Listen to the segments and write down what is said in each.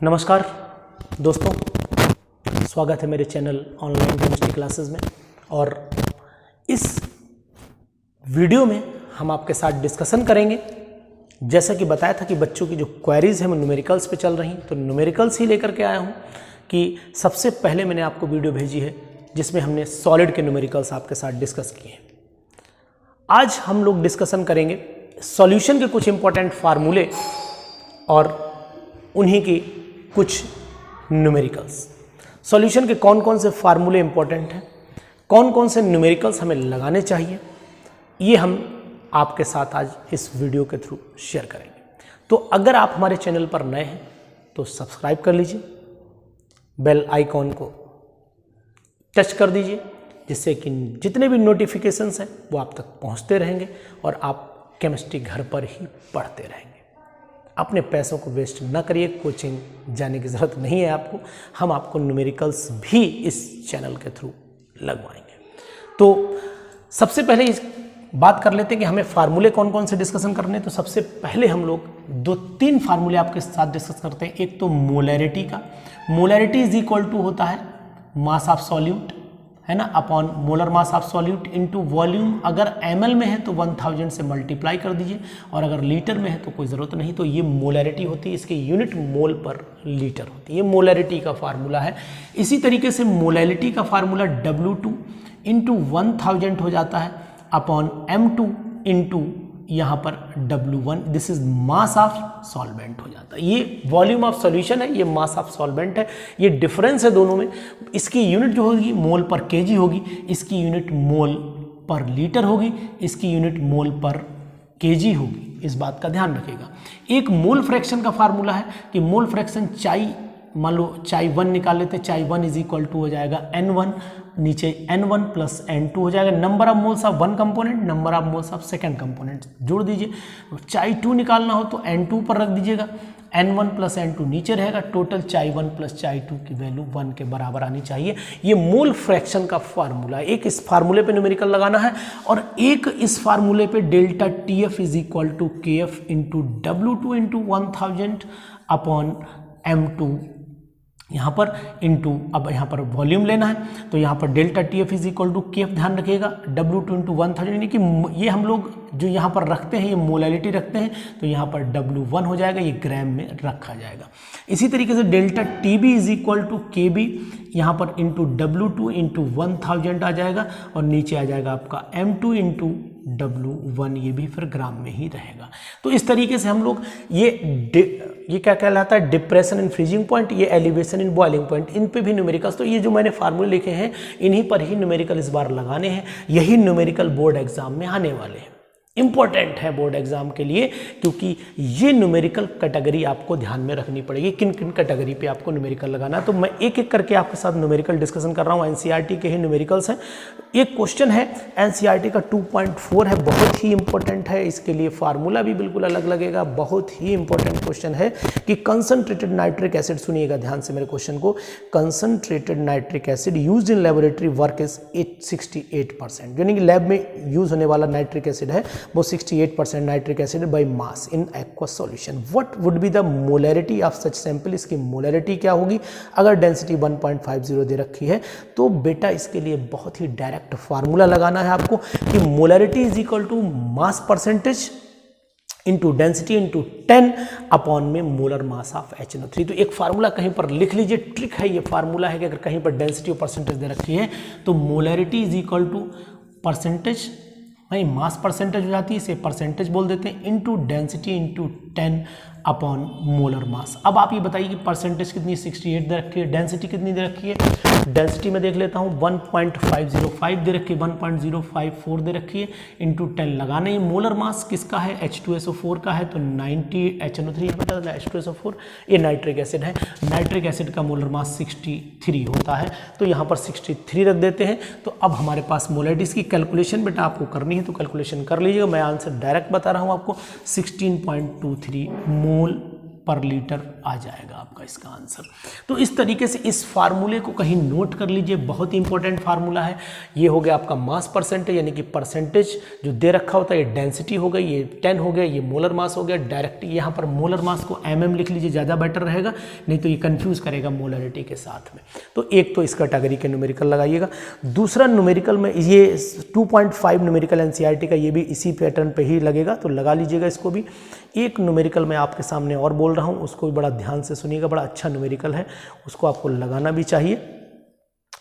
नमस्कार दोस्तों, स्वागत है मेरे चैनल ऑनलाइन केमिस्ट्री क्लासेस में। और इस वीडियो में हम आपके साथ डिस्कशन करेंगे, जैसा कि बताया था कि बच्चों की जो क्वेरीज हैं वो न्यूमेरिकल्स पे चल रही, तो न्यूमेरिकल्स ही लेकर के आया हूँ। कि सबसे पहले मैंने आपको वीडियो भेजी है जिसमें हमने सॉलिड के न्यूमेरिकल्स आपके साथ डिस्कस किए हैं। आज हम लोग डिस्कशन करेंगे सॉल्यूशन के कुछ इंपॉर्टेंट फार्मूले और उन्हीं की कुछ न्यूमेरिकल्स। सॉल्यूशन के कौन कौन से फार्मूले इंपॉर्टेंट हैं, कौन कौन से न्यूमेरिकल्स हमें लगाने चाहिए, ये हम आपके साथ आज इस वीडियो के थ्रू शेयर करेंगे। तो अगर आप हमारे चैनल पर नए हैं तो सब्सक्राइब कर लीजिए, बेल आइकॉन को टच कर दीजिए, जिससे कि जितने भी नोटिफिकेशंस हैं वो आप तक पहुंचते रहेंगे और आप केमिस्ट्री घर पर ही पढ़ते रहेंगे। अपने पैसों को वेस्ट ना करिए, कोचिंग जाने की ज़रूरत नहीं है आपको, हम आपको न्यूमेरिकल्स भी इस चैनल के थ्रू लगवाएंगे। तो सबसे पहले इस बात कर लेते हैं कि हमें फार्मूले कौन कौन से डिस्कशन करने हैं। तो सबसे पहले हम लोग 2-3 फार्मूले आपके साथ डिस्कस करते हैं। एक तो मोलैरिटी का, मोलैरिटी इज इक्वल टू होता है मास ऑफ सॉल्यूट, है ना, upon molar mass of solute into volume. अगर ml में है तो 1000 से मल्टीप्लाई कर दीजिए, और अगर लीटर में है तो कोई ज़रूरत नहीं। तो ये मोलैरिटी होती है, इसकी यूनिट मोल पर लीटर होती है। ये मोलैरिटी का फार्मूला है। इसी तरीके से मोलैरिटी का फार्मूला W2 इंटू 1000 हो जाता है अपॉन M2 इंटू यहाँ पर W1, this is mass of solvent हो जाता है। ये वॉल्यूम ऑफ सॉल्यूशन है, ये मास ऑफ सॉल्वेंट है। ये डिफरेंस है दोनों में। इसकी यूनिट जो होगी मोल पर केजी होगी, इसकी यूनिट मोल पर लीटर होगी, इसकी यूनिट मोल पर केजी होगी। इस बात का ध्यान रखिएगा। एक मोल फ्रैक्शन का फार्मूला है कि मोल फ्रैक्शन चाई, मान लो चाई 1 निकाल लेते हैं, चाई 1 इज इक्वल टू हो जाएगा N1, नीचे N1 प्लस N2 हो जाएगा। Number of moles of one component, number of moles of second component जोड़ दीजिए। चाई 2 निकालना हो तो N2 पर रख दीजिएगा, N1 प्लस N2 नीचे रहेगा। टोटल चाई 1 प्लस चाई 2 की वैल्यू 1 के बराबर आनी चाहिए। ये मोल फ्रैक्शन का फार्मूला है। एक इस फार्मूले पे न्यूमेरिकल लगाना है, और एक इस फार्मूले पे delta TF is equal to KF into W2 into 1000 upon M2 यहाँ पर इंटू, अब यहाँ पर वॉल्यूम लेना है तो यहाँ पर delta TF is equal to KF, ध्यान रखिएगा, W2 इंटू 1000, यानी कि ये हम लोग जो यहाँ पर रखते हैं ये मोलैरिटी रखते हैं, तो यहाँ पर W1 हो जाएगा, ये ग्राम में रखा जाएगा। इसी तरीके से delta TB is equal to KB यहाँ पर इंटू W2 इंटू 1000 आ जाएगा, और नीचे आ जाएगा आपका M2 इंटू W1, ये भी फिर ग्राम में ही रहेगा। तो इस तरीके से हम लोग ये क्या कहलाता है, डिप्रेशन इन फ्रीजिंग पॉइंट, ये एलिवेशन इन बॉइलिंग पॉइंट, इन पे भी न्यूमेरिकल्स। तो ये जो मैंने फार्मूले लिखे हैं इन्हीं पर ही न्यूमेरिकल इस बार लगाने हैं। यही न्यूमेरिकल बोर्ड एग्जाम में आने वाले हैं, इंपॉर्टेंट है बोर्ड एग्जाम के लिए, क्योंकि ये न्यूमेरिकल कैटेगरी आपको ध्यान में रखनी पड़ेगी, किन किन कैटेगरी पे आपको न्यूमेरिकल लगाना है। तो मैं एक एक करके आपके साथ न्यूमेरिकल डिस्कशन कर रहा हूँ। एनसीईआरटी के ही न्यूमेरिकल्स हैं। एक क्वेश्चन है एनसीईआरटी का 2.4 है, बहुत ही इंपॉर्टेंट है। इसके लिए फार्मूला भी बिल्कुल अलग लगेगा। बहुत ही इंपॉर्टेंट क्वेश्चन है कि कंसंट्रेटेड नाइट्रिक एसिड, सुनिएगा ध्यान से मेरे क्वेश्चन को, concentrated nitric acid use in laboratory work is 68%, यानी कि लैब में यूज होने वाला नाइट्रिक एसिड है वो 68% nitric acid by mass in aqueous solution. What would be the molarity of such sample, इसकी मोलैरिटी क्या होगी। अगर डेंसिटी 1.50 दे रखी है तो बेटा इसके लिए बहुत ही डायरेक्ट फार्मूला लगाना है आपको कि molarity is equal to mass percentage into density into 10 upon में मोलर मास ऑफ HNO3। तो एक फार्मूला कहीं पर लिख लीजिए, ट्रिक है ये फार्मूला है कि अगर कहीं पर डेंसिटी और परसेंटेज दे रखी है तो molarity is equal to percentage, नहीं मास परसेंटेज हो जाती है, इसे परसेंटेज बोल देते हैं, into density into 10 upon molar mass. अब आप ये बताइए कि परसेंटेज कितनी 68 दे रखी है, डेंसिटी कितनी दे रखी है। डेंसिटी में देख लेता हूँ 1.505 दे रखी है, 1.054 दे रखी है, इंटू 10 लगाना ही। मोलर मास किसका है, H2SO4 का है, तो 90 HNO3 पता चला, H2SO4 ये नाइट्रिक एसिड है। नाइट्रिक एसिड का मोलर मास 63 होता है, तो यहाँ पर 63 रख देते हैं। तो अब हमारे पास मोलैरिटीज की कैलकुलेशन बेटा आपको करनी है, तो कैलकुलेशन कर लीजिएगा। मैं आंसर डायरेक्ट बता रहा हूँ आपको, 16.23 मोल पर लीटर आ जाएगा आपका इसका आंसर। तो इस तरीके से इस फार्मूले को कहीं नोट कर लीजिए, बहुत ही इंपॉर्टेंट फार्मूला है। ये हो गया आपका मास परसेंटेज, यानी कि परसेंटेज जो दे रखा होता है, ये डेंसिटी हो गई, ये 10 हो गया, ये मोलर मास हो गया। डायरेक्ट यहाँ पर मोलर मास को mm लिख लीजिए, ज़्यादा बेटर रहेगा, नहीं तो ये कंफ्यूज करेगा मोलरिटी के साथ में। तो एक तो इस कैटेगरी के न्यूमेरिकल लगाइएगा। दूसरा न्यूमेरिकल में ये 2.5 न्यूमेरिकल एनसीईआरटी का, ये भी इसी पैटर्न पे ही लगेगा, तो लगा लीजिएगा इसको भी। एक न्यूमेरिकल मैं आपके सामने और बोल रहा हूँ, उसको भी बड़ा ध्यान से सुनिएगा, बड़ा अच्छा न्यूमेरिकल है, उसको आपको लगाना भी चाहिए।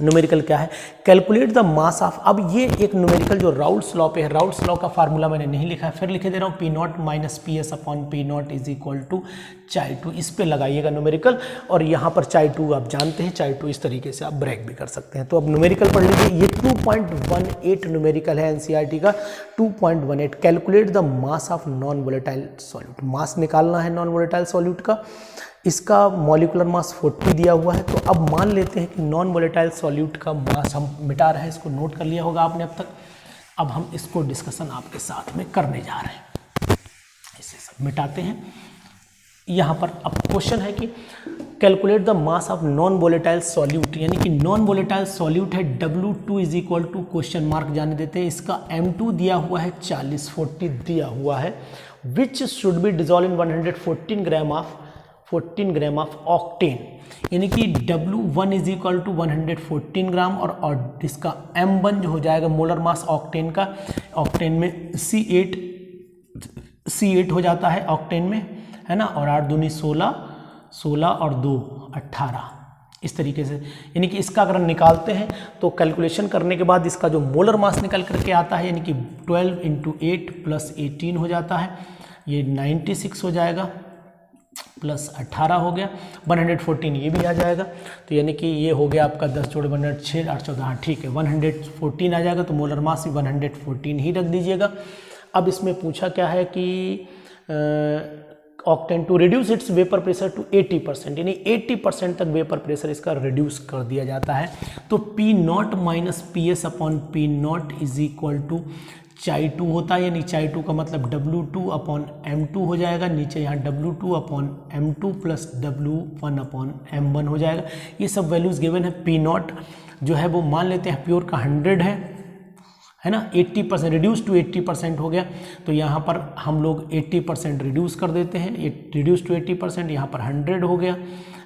न्यूमेरिकल क्या है? Calculate the mass of. अब ये एक न्यूमेरिकल जो राउल्ट्स लॉ पे है, राउल्ट्स लॉ का फार्मूला मैंने नहीं लिखा है, फिर लिखे दे रहा हूँ, P not minus P S upon P not is equal to chi two. इस पे लगाइएगा न्यूमेरिकल, और यहाँ पर चाई टू आप जानते हैं, चाई टू इस तरीके से आप ब्रेक भी कर सकते हैं। तो अब न्यूमेरिकल पढ़ लीजिए, ये 2.18 न्यूमेरिकल है एनसीईआरटी का, 2.18। Calculate the mass of non volatile solute. Mass निकालना है नॉन वोलेटाइल सॉल्यूट का, इसका मॉलिकुलर मास 40 दिया हुआ है। तो अब मान लेते हैं कि नॉन वोलेटाइल सॉल्यूट का मास हम मिटा रहे हैं, इसको नोट कर लिया होगा आपने अब तक। अब हम इसको डिस्कशन आपके साथ में करने जा रहे हैं, इसे सब मिटाते हैं। यहाँ पर अब क्वेश्चन है कि calculate the mass of non volatile solute, यानी कि नॉन वोलेटाइल सॉल्यूट है W2 is equal to question mark जाने देते हैं, इसका M2 दिया हुआ है 40 दिया हुआ है, which should be dissolve in 114 gram of octane, यानी कि W1 इज इक्वल टू 114 ग्राम, और इसका M1 जो हो जाएगा मोलर मास ऑक्टेन का, ऑक्टेन में C8 हो जाता है ऑक्टेन में, है ना, और 8 दूनी 16, 16 और 2 18, इस तरीके से। यानी कि इसका अगर हम निकालते हैं तो कैलकुलेशन करने के बाद इसका जो मोलर मास निकल करके आता है, यानी कि 12 × 8 + 18 हो जाता है, ये 96 हो जाएगा, प्लस 18 हो गया, 114 ये भी आ जाएगा। तो यानी कि ये हो गया आपका 10 जोड़ 106 8 14, हाँ ठीक है, 114 आ जाएगा। तो मोलर मास भी 114 ही रख दीजिएगा। अब इसमें पूछा क्या है कि octane to reduce its vapour pressure to 80%, यानी 80% तक वेपर प्रेशर इसका रिड्यूस कर दिया जाता है। तो P not minus P S upon P not is equal to chi two होता है, यानी चाई टू का मतलब W2 अपॉन M2 हो जाएगा, नीचे यहाँ W2 upon M2 plus W1 upon M1 हो जाएगा। ये सब वैल्यूज़ गिवन है। पी नॉट जो है वो मान लेते हैं प्योर का 100 है ना, 80% रिड्यूस टू 80% हो गया। तो यहाँ पर हम लोग 80% रिड्यूस कर देते हैं, रिड्यूस टू 80%, यहाँ पर 100 हो गया,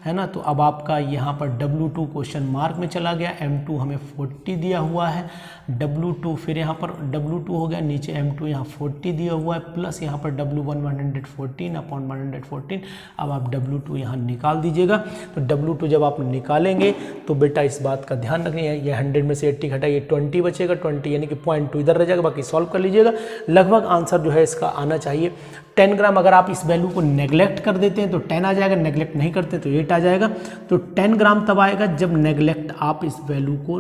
है ना। तो अब आपका यहाँ पर W2 क्वेश्चन मार्क में चला गया, M2 हमें 40 दिया हुआ है, W2 फिर यहाँ पर W2 हो गया, नीचे M2 यहाँ 40 दिया हुआ है, प्लस यहाँ पर W1 114 अपॉन 114। अब आप W2 यहाँ निकाल दीजिएगा। तो W2 जब आप निकालेंगे तो बेटा इस बात का ध्यान रखना है, ये 100 में से 80 घटाइए, 20 बचेगा, 20 यानी कि 0.2 इधर रह जाएगा, बाकी सॉल्व कर लीजिएगा। लगभग आंसर जो है इसका आना चाहिए 10 ग्राम। अगर आप इस वैल्यू को नेग्लेक्ट कर देते हैं तो 10 आ जाएगा, नेग्लेक्ट नहीं करते तो 8 आ जाएगा। तो 10 ग्राम तब आएगा जब नेग्लेक्ट आप इस वैल्यू को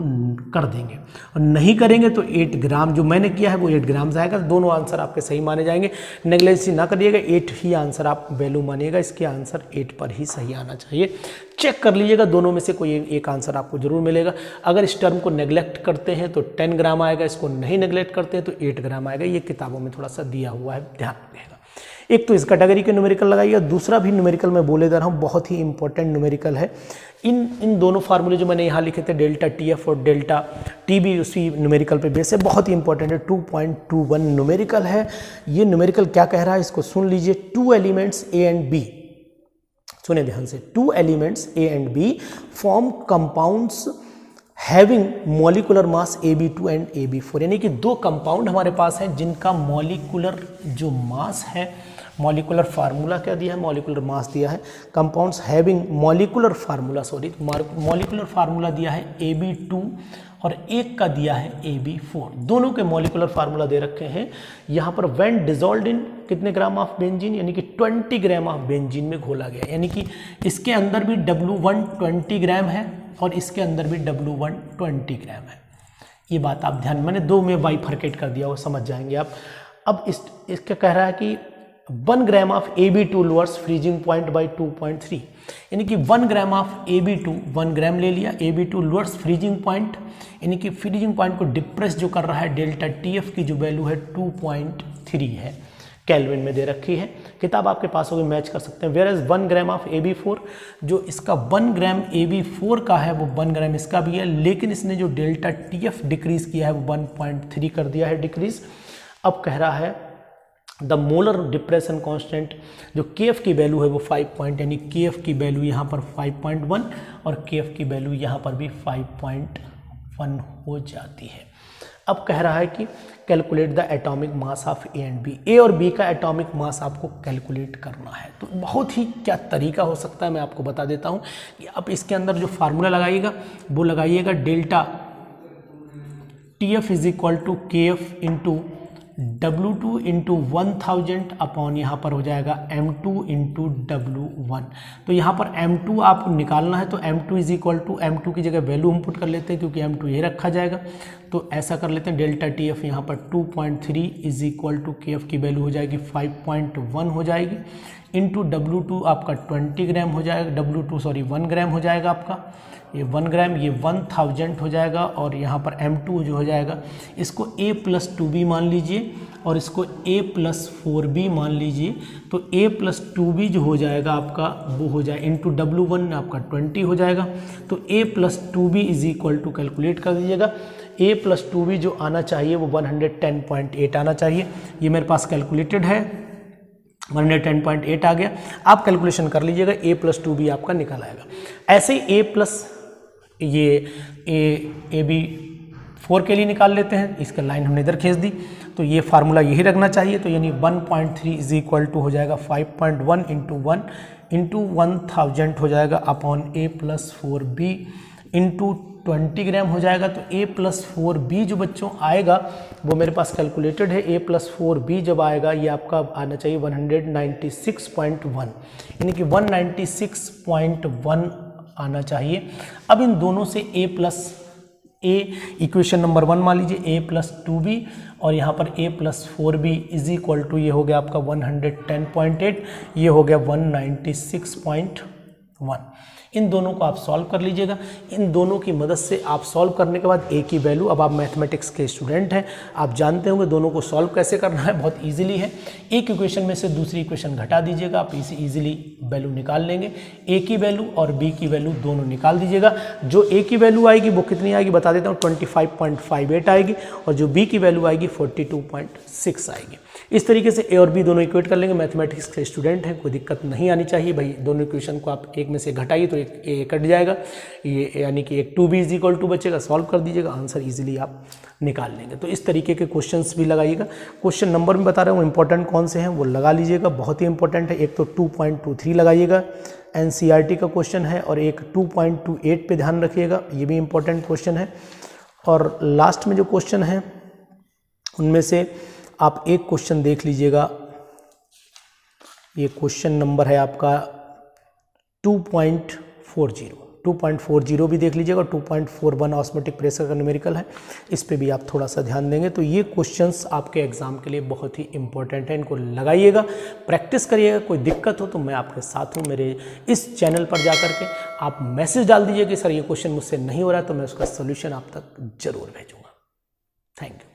कर देंगे, और नहीं करेंगे तो 8 ग्राम जो मैंने किया है वो 8 ग्राम आएगा। दोनों आंसर आपके सही माने जाएंगे, नेग्लेक्सी ना करिएगा, 8 ही आंसर आप वैल्यू मानिएगा, इसके आंसर 8 पर ही सही आना चाहिए। चेक कर लीजिएगा, दोनों में से कोई एक आंसर आपको जरूर मिलेगा। अगर इस टर्म को नेग्लेक्ट करते हैं तो 10 ग्राम आएगा, इसको नहीं नेग्लेक्ट करते हैं तो 8 ग्राम आएगा। ये किताबों में थोड़ा सा दिया हुआ है, ध्यान रखिएगा। एक तो इस कैटेगरी के न्यूमेरिकल लगाइएगा, दूसरा भी न्यूमेरिकल मैं बोले जा रहा हूँ, बहुत ही इंपॉर्टेंट न्यूमेरिकल है। इन दोनों फार्मूले जो मैंने यहाँ लिखे थे, डेल्टा TF और डेल्टा TB, उसी न्यूमेरिकल पे बेस है, बहुत ही इंपॉर्टेंट है। 2.21 न्यूमेरिकल है। ये न्यूमेरिकल क्या कह रहा है इसको सुन लीजिए। 2 एलिमेंट्स A एंड B, सुने ध्यान से, 2 elements A and B form compounds having molecular mass AB2 and AB4, यानी कि 2 कंपाउंड हमारे पास हैं जिनका मॉलिकुलर जो मास है, मॉलिकुलर फार्मूला क्या दिया है, मॉलिकुलर मास दिया है। Compounds having molecular formula, molecular formula दिया है AB2 और एक का दिया है AB4। दोनों के मॉलिकुलर फार्मूला दे रखे हैं। यहाँ पर व्हेन डिसॉल्व्ड इन कितने ग्राम ऑफ बेंजीन, यानी कि 20 ग्राम ऑफ बेंजीन में घोला गया, यानी कि इसके अंदर भी W1 20 ग्राम है और इसके अंदर भी W1 20 ग्राम है। ये बात आप ध्यान, मैंने 2 में बाइफरकेट कर दिया, वो समझ जाएंगे आप। अब इसका कह रहा है कि 1 gram of AB2 lowers freezing point by 2.3, यानी कि 1 ग्राम ऑफ AB2, 1 ग्राम ले लिया, AB2 लोअर्स फ्रीजिंग पॉइंट, यानी कि फ्रीजिंग पॉइंट को डिप्रेस जो कर रहा है, डेल्टा TF की जो वैल्यू है 2.3 है, केल्विन में दे रखी है। किताब आपके पास होगी, मैच कर सकते हैं। Where as 1 gram of AB4, जो इसका 1 ग्राम AB4 का है वो 1 ग्राम इसका भी है, लेकिन इसने जो डेल्टा TF डिक्रीज किया है वो 1.3 कर दिया है डिक्रीज। अब कह रहा है द मोलर डिप्रेशन कांस्टेंट, जो KF की वैल्यू है वो 5 पॉइंट, यानी KF की वैल्यू यहाँ पर 5.1 और KF की वैल्यू यहाँ पर भी 5.1 हो जाती है। अब कह रहा है कि calculate the atomic mass of A and B, A और B का एटॉमिक मास आपको कैलकुलेट करना है। तो बहुत ही क्या तरीका हो सकता है मैं आपको बता देता हूँ कि आप इसके अंदर जो फार्मूला लगाइएगा वो लगाइएगा delta TF is equal to KF into W2 into 1000 upon यहाँ पर हो जाएगा M2 इंटू W1। तो यहाँ पर M2 आपको निकालना है, तो M2 is equal to, M2 की जगह वैल्यू हम पुट कर लेते हैं क्योंकि M2 ये रखा जाएगा। तो ऐसा कर लेते हैं, डेल्टा TF यहाँ पर 2.3 इज इक्वल टू KF की वैल्यू हो जाएगी 5.1 हो जाएगी, इंटू W2 आपका 20 ग्राम हो जाएगा, W2 1 ग्राम हो जाएगा आपका, ये 1 ग्राम, ये 1000 हो जाएगा, और यहाँ पर M2 जो हो जाएगा इसको A+2B मान लीजिए और इसको A+4B मान लीजिए। तो A+2B जो हो जाएगा आपका वो हो जाए इंटू W1 आपका 20 हो जाएगा। तो A+2B is equal to, calculate कर दीजिएगा, A+2B जो आना चाहिए वो 110.8 आना चाहिए। ये मेरे पास कैलकुलेटेड है, 110.8 आ गया। आप कैलकुलेशन कर लीजिएगा, A+2B आपका निकल आएगा। ऐसे ही AB4 के लिए निकाल लेते हैं, इसका लाइन हमने इधर खींच दी, तो ये फार्मूला यही रखना चाहिए। तो यानी 1.3 इज इक्वल टू हो जाएगा 5.1 इंटू 1 इंटू 1000 हो जाएगा अपॉन A+4B इंटू 20 ग्राम हो जाएगा। तो A+4B जो बच्चों आएगा वो मेरे पास कैलकुलेटेड है। A+4B जब आएगा ये आपका आना चाहिए 196.1, यानी कि 196.1 आना चाहिए। अब इन दोनों से A इक्वेशन नंबर 1 मान लीजिए, A+2B और यहाँ पर A+4B इज इक्वल टू, ये हो गया आपका 110.8, ये हो गया 196.1। इन दोनों को आप सॉल्व कर लीजिएगा। इन दोनों की मदद से आप सॉल्व करने के बाद A की वैल्यू, अब आप मैथमेटिक्स के स्टूडेंट हैं, आप जानते होंगे दोनों को सॉल्व कैसे करना है, बहुत इजीली है। एक इक्वेशन में से दूसरी इक्वेशन घटा दीजिएगा, आप इसे इजीली वैल्यू निकाल लेंगे। A की वैल्यू और B की वैल्यू दोनों निकाल दीजिएगा। जो A की वैल्यू आएगी वो कितनी आएगी बता देता हूँ, 25.58 आएगी, और जो B की वैल्यू आएगी 42.6 आएगी। इस तरीके से A और B दोनों इक्वेट कर लेंगे। मैथमेटिक्स के स्टूडेंट हैं, कोई दिक्कत नहीं आनी चाहिए भाई। दोनों इक्वेशन को आप एक में से घटाइए तो एक A कट जाएगा, ये यानी कि एक 2B इज इक्वल टू बचेगा। सॉल्व कर दीजिएगा, आंसर इजीली आप निकाल लेंगे। तो इस तरीके के क्वेश्चंस भी लगाइएगा। क्वेश्चन नंबर में बता रहा हूँ इंपॉर्टेंट कौन से हैं वो लगा लीजिएगा, बहुत ही इंपॉर्टेंट है। एक तो 2.23 लगाइएगा, NCERT का क्वेश्चन है, और एक 2.28 पे ध्यान रखिएगा, ये भी इंपॉर्टेंट क्वेश्चन है। और लास्ट में जो क्वेश्चन है उनमें से आप एक क्वेश्चन देख लीजिएगा, ये क्वेश्चन नंबर है आपका 2.40 भी देख लीजिएगा। 2.41 ऑस्मोटिक प्रेशर का न्यूमेरिकल है, इस पे भी आप थोड़ा सा ध्यान देंगे। तो ये क्वेश्चंस आपके एग्जाम के लिए बहुत ही इंपॉर्टेंट है, इनको लगाइएगा, प्रैक्टिस करिएगा। कोई दिक्कत हो तो मैं आपके साथ हूँ। मेरे इस चैनल पर जा करके आप मैसेज डाल दीजिए कि सर ये क्वेश्चन मुझसे नहीं हो रहा है, तो मैं उसका सोल्यूशन आप तक जरूर भेजूँगा। Thank you.